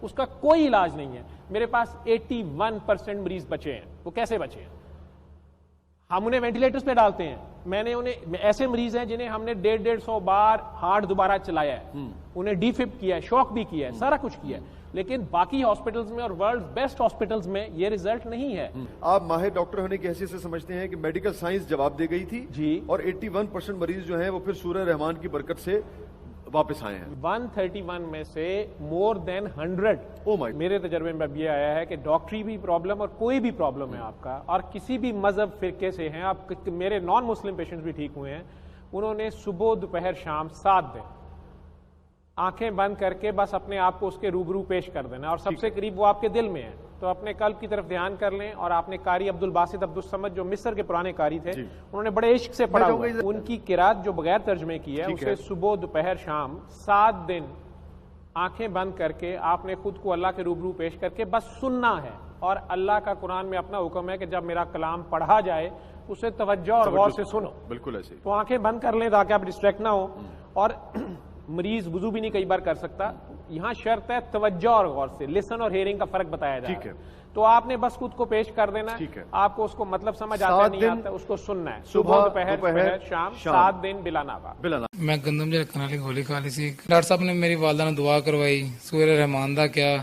اس کا کوئی علاج نہیں ہے. میرے پاس 81% مریض بچے ہیں. وہ کیسے بچے ہیں؟ ہم انہیں وینٹیلیٹرز پہ ڈالتے ہیں. میں نے انہیں ایسے مریض ہیں جنہیں ہم نے 150 بار ہارٹ دوبارہ چلایا ہے, انہیں ڈی فپ کیا ہے, شوک بھی کیا ہے, سارا کچھ کیا ہے, لیکن باقی ہاسپٹلز میں اور ورلڈ بیسٹ ہاسپٹلز میں یہ ریزلٹ نہیں ہے. آپ ماہر ڈاکٹر ہونے کی حیثیت سے سمجھتے ہیں کہ میڈیکل سائنس جواب دے گئی تھی جی, اور 81% مریض جو ہیں وہ پھر سورہ رحمان کی برکت سے واپس آئے ہیں. 131 میں سے مور دین 100 میرے تجربے میں اب یہ آیا ہے کہ ڈاکٹری بھی پرابلم اور کوئی بھی پرابلم ہے آپ کا, اور کسی بھی مذہب فرقے سے ہیں آپ, میرے نان مسلم پیشنٹس بھی ٹھیک ہوئے ہیں, انہوں نے صبح دوپہر شام 7 دن آنکھیں بند کر کے بس اپنے آپ کو اس کے روبرو پیش کر دینا, اور سب سے قریب وہ آپ کے دل میں ہے. تو اپنے قلب کی طرف دھیان کر لیں, اور آپ نے قاری عبدالباسط عبدالصمد جو مصر کے پرانے قاری تھے, انہوں نے بڑے عشق سے پڑھا ہوا ہے, ان کی قرات جو بغیر ترجمے کی ہے اسے صبح دوپہر شام 7 دن آنکھیں بند کر کے آپ نے خود کو اللہ کے روبرو پیش کر کے بس سننا ہے. اور اللہ کا قرآن میں اپنا حکم ہے کہ جب میرا کلام پڑھا جائے اسے توجہ اور غور سے سنو. بالکل ایسے. تو آنکھیں بند کر لیں تاکہ آپ ڈسٹریکٹ نہ ہو. اور مریض وضو بھی نہیں کئی بار کر سکتا, یہاں شرط ہے توجہ اور غور سے. لسن اور ہیئرنگ کا فرق بتایا جائے گا. تو آپ نے بس خود کو پیش کر دینا ہے, آپ کو اس کو مطلب سمجھ آتا نہیں آتا, اس کو سننا ہے. صبح دوپہر شام 7 دن بلا ناغا. میں گندم جی کنالی گولی کھا لی سی. ڈاکٹر صاحب نے میری والدہ نے دعا کروائی, سورہ رحمان دا کیا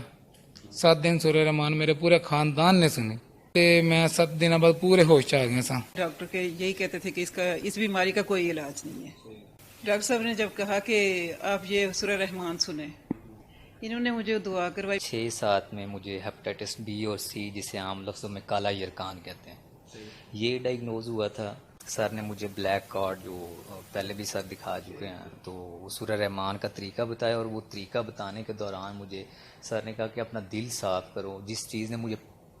7 دن سورہ رحمان میرے پورے خاندان نے سنی, میں 7 دن بعد پورے ہوش آ گئے. ڈاکٹر کے یہی کہتے تھے کہ اس بیماری کا کوئی علاج نہیں ہے. ڈاکٹر صاحب نے جب کہا کہ آپ یہ سورہ رحمان سنیں, انہوں نے مجھے دعا کروائی. 6-7 میں مجھے ہیپاٹائٹس بی اور سی, جسے عام لفظوں میں کالا یرکان کہتے ہیں, یہ ڈائگنوز ہوا تھا. سر نے مجھے بلیک کارڈ جو پہلے بھی سر دکھا چکے ہیں, تو وہ سورہ رحمان کا طریقہ بتایا, اور وہ طریقہ بتانے کے دوران مجھے سر نے کہا کہ اپنا دل صاف کرو, جس چیز نے مجھے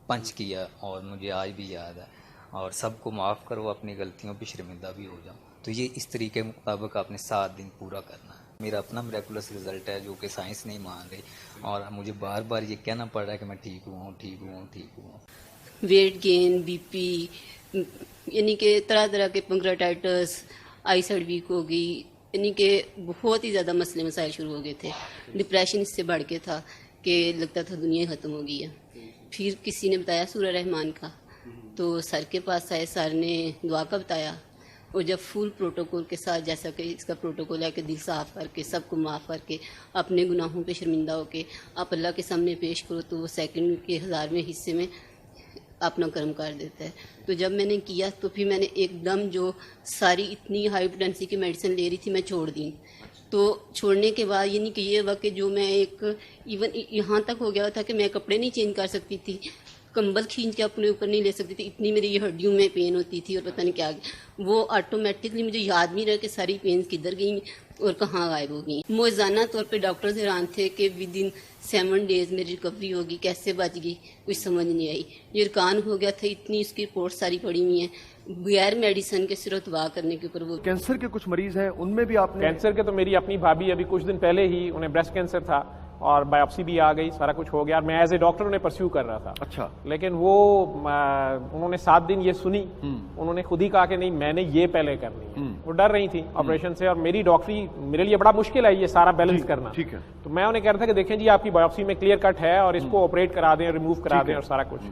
پنچ کیا اور مجھے آج بھی یاد ہے, اور سب کو معاف کرو, اپنی غلطیوں پہ شرمندہ بھی ہو جاؤ. تو یہ اس طریقے مطابق آپ نے 7 دن پورا کرنا ہے. میرا اپنا میریکولس رزلٹ ہے جو کہ سائنس نہیں مان رہی, اور مجھے بار بار یہ کہنا پڑ رہا ہے کہ میں ٹھیک ہوں. ویٹ گین, بی پی, یعنی کہ طرح طرح کے پنکریٹائٹس, آئی سائڈ ویک ہو گئی, یعنی کہ بہت ہی زیادہ مسئلے مسائل شروع ہو گئے تھے. ڈپریشن اس سے بڑھ کے تھا کہ لگتا تھا دنیا ختم ہو گئی ہے. پھر کسی نے بتایا سورہ رحمان کا, تو سر کے پاس آئے, سر نے دعا کا بتایا, اور جب فل پروٹوکول کے ساتھ, جیسا کہ اس کا پروٹوکول ہے کہ دل صاف کر کے, سب کو معاف کر کے, اپنے گناہوں پہ شرمندہ ہو کے آپ اللہ کے سامنے پیش کرو, تو وہ سیکنڈ کے 1000ویں حصے میں اپنا کرم کر دیتا ہے. تو جب میں نے کیا تو پھر میں نے ایک دم جو ساری اتنی ہائی پوٹینسی کی میڈیسن لے رہی تھی میں چھوڑ دی. تو چھوڑنے کے بعد یعنی کہ یہ ہوا کہ جو میں ایک ایون یہاں تک ہو گیا تھا کہ میں کپڑے نہیں چینج کر سکتی تھی, کمبل کھینچ کے اپنے اوپر نہیں لے سکتی تھی, اتنی میری یہ ہڈیوں میں پین ہوتی تھی, اور پتہ نہیں کیا. وہ آٹومیٹکلی مجھے یاد نہیں رہا کہ ساری پینز کدھر گئیں اور کہاں غائب ہو گئیں. موزانہ طور پہ ڈاکٹرز حیران تھے کہ ود ان 7 days میری ریکوری ہوگی, کیسے بچ گئی کچھ سمجھ نہیں آئی. یرکان ہو گیا تھا, اتنی اس کی رپورٹ ساری پڑی ہوئی ہیں, بغیر میڈیسن کے صرف دعا کرنے کے اوپر. وہ کینسر کے کچھ مریض ہیں, ان میں بھی آپ نے؟ کینسر کے تو میری اپنی بھابھی ابھی کچھ دن پہلے ہی انہیں بریسٹ کینسر تھا, اور بایوپسی بھی آ گئی, سارا کچھ ہو گیا, اور میں ایز اے ڈاکٹر انہیں پرسیو کر رہا تھا. اچھا. لیکن وہ انہوں نے 7 دن یہ سنی, انہوں نے خود ہی کہا کہ نہیں میں نے یہ پہلے کرنی ہے. وہ ڈر رہی تھی آپریشن سے, اور میری ڈاکٹری میرے لیے بڑا مشکل ہے یہ سارا بیلنس کرنا. ٹھیک ہے. تو میں انہیں کہہ رہا تھا کہ دیکھیں جی آپ کی بایوپسی میں کلیئر کٹ ہے, اور اس کو آپریٹ کرا دیں, ریموو کرا دیں, اور سارا کچھ.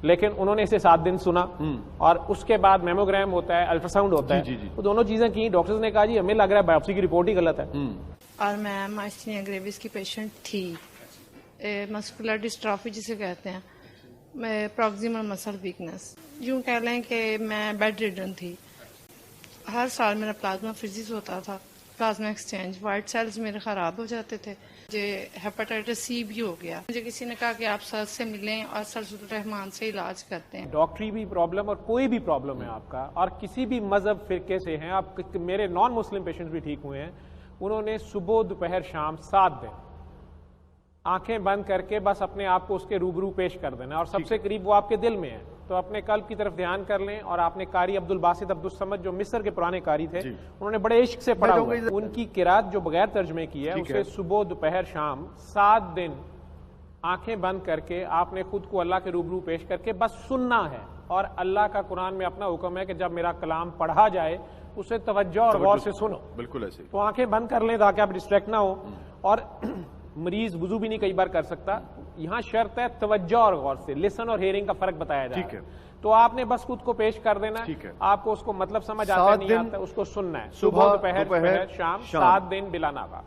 لیکن انہوں نے اسے 7 دن سنا, اور اس کے بعد میموگرام ہوتا ہے, الٹرا ساؤنڈ ہوتا ہے, وہ دونوں چیزیں کی. ڈاکٹرز نے کہا جی ہمیں لگ رہا ہے بایوپسی کی رپورٹ ہی غلط ہے. اور میں مائسٹینیا گریوس کی پیشنٹ تھی, مسکولر ڈسٹرافی جسے کہتے ہیں, پروگزیمل مسل ویکنس. یوں کہہ لیں کہ میں بیڈ ریڈن تھی. ہر سال میرا پلازما فزس ہوتا تھا, پلازما ایکسچینج, وائٹ سیلز میرے خراب ہو جاتے تھے. مجھے ہیپاٹائٹس سی بھی ہو گیا. مجھے کسی نے کہا کہ آپ سر سے ملیں اور سر سورہ رحمان سے علاج کرتے ہیں. ڈاکٹری بھی پرابلم اور کوئی بھی پرابلم ہے آپ کا, اور کسی بھی مذہب فرقے سے ہیں آپ, میرے نان مسلم پیشنٹس بھی ٹھیک ہوئے ہیں, انہوں نے صبح دوپہر شام 7 دن آنکھیں بند کر کے بس اپنے آپ کو اس کے روبرو پیش کر دینا, اور سب سے قریب وہ آپ کے دل میں ہے. تو اپنے قلب کی طرف دھیان کر لیں, اور آپ نے قاری عبدالباسط عبدالصمد جو مصر کے پرانے قاری تھے, انہوں نے بڑے عشق سے پڑھا ہوا ہے, ان کی قرات جو بغیر ترجمے کی ہے اسے صبح دوپہر شام 7 دن آنکھیں بند کر کے آپ نے خود کو اللہ کے روبرو پیش کر کے بس سننا ہے. اور اللہ کا قرآن میں اپنا حکم ہے کہ جب میرا کلام پڑھا جائے اسے توجہ اور غور سے سنو. بالکل ایسے. تو آنکھیں بند کر لیں تاکہ آپ ڈسٹریکٹ نہ ہو. اور مریض وضو بھی نہیں کئی بار کر سکتا, یہاں شرط ہے توجہ اور غور سے، لسن اور ہیئرنگ کا فرق بتایا جائے. ٹھیک ہے. تو آپ نے بس خود کو پیش کر دینا ہے. ٹھیک ہے. آپ کو اس کو مطلب سمجھ آتا ہے نہیں آتا، اس کو سننا ہے. صبح، دوپہر شام، 7 دن بلا ناغہ.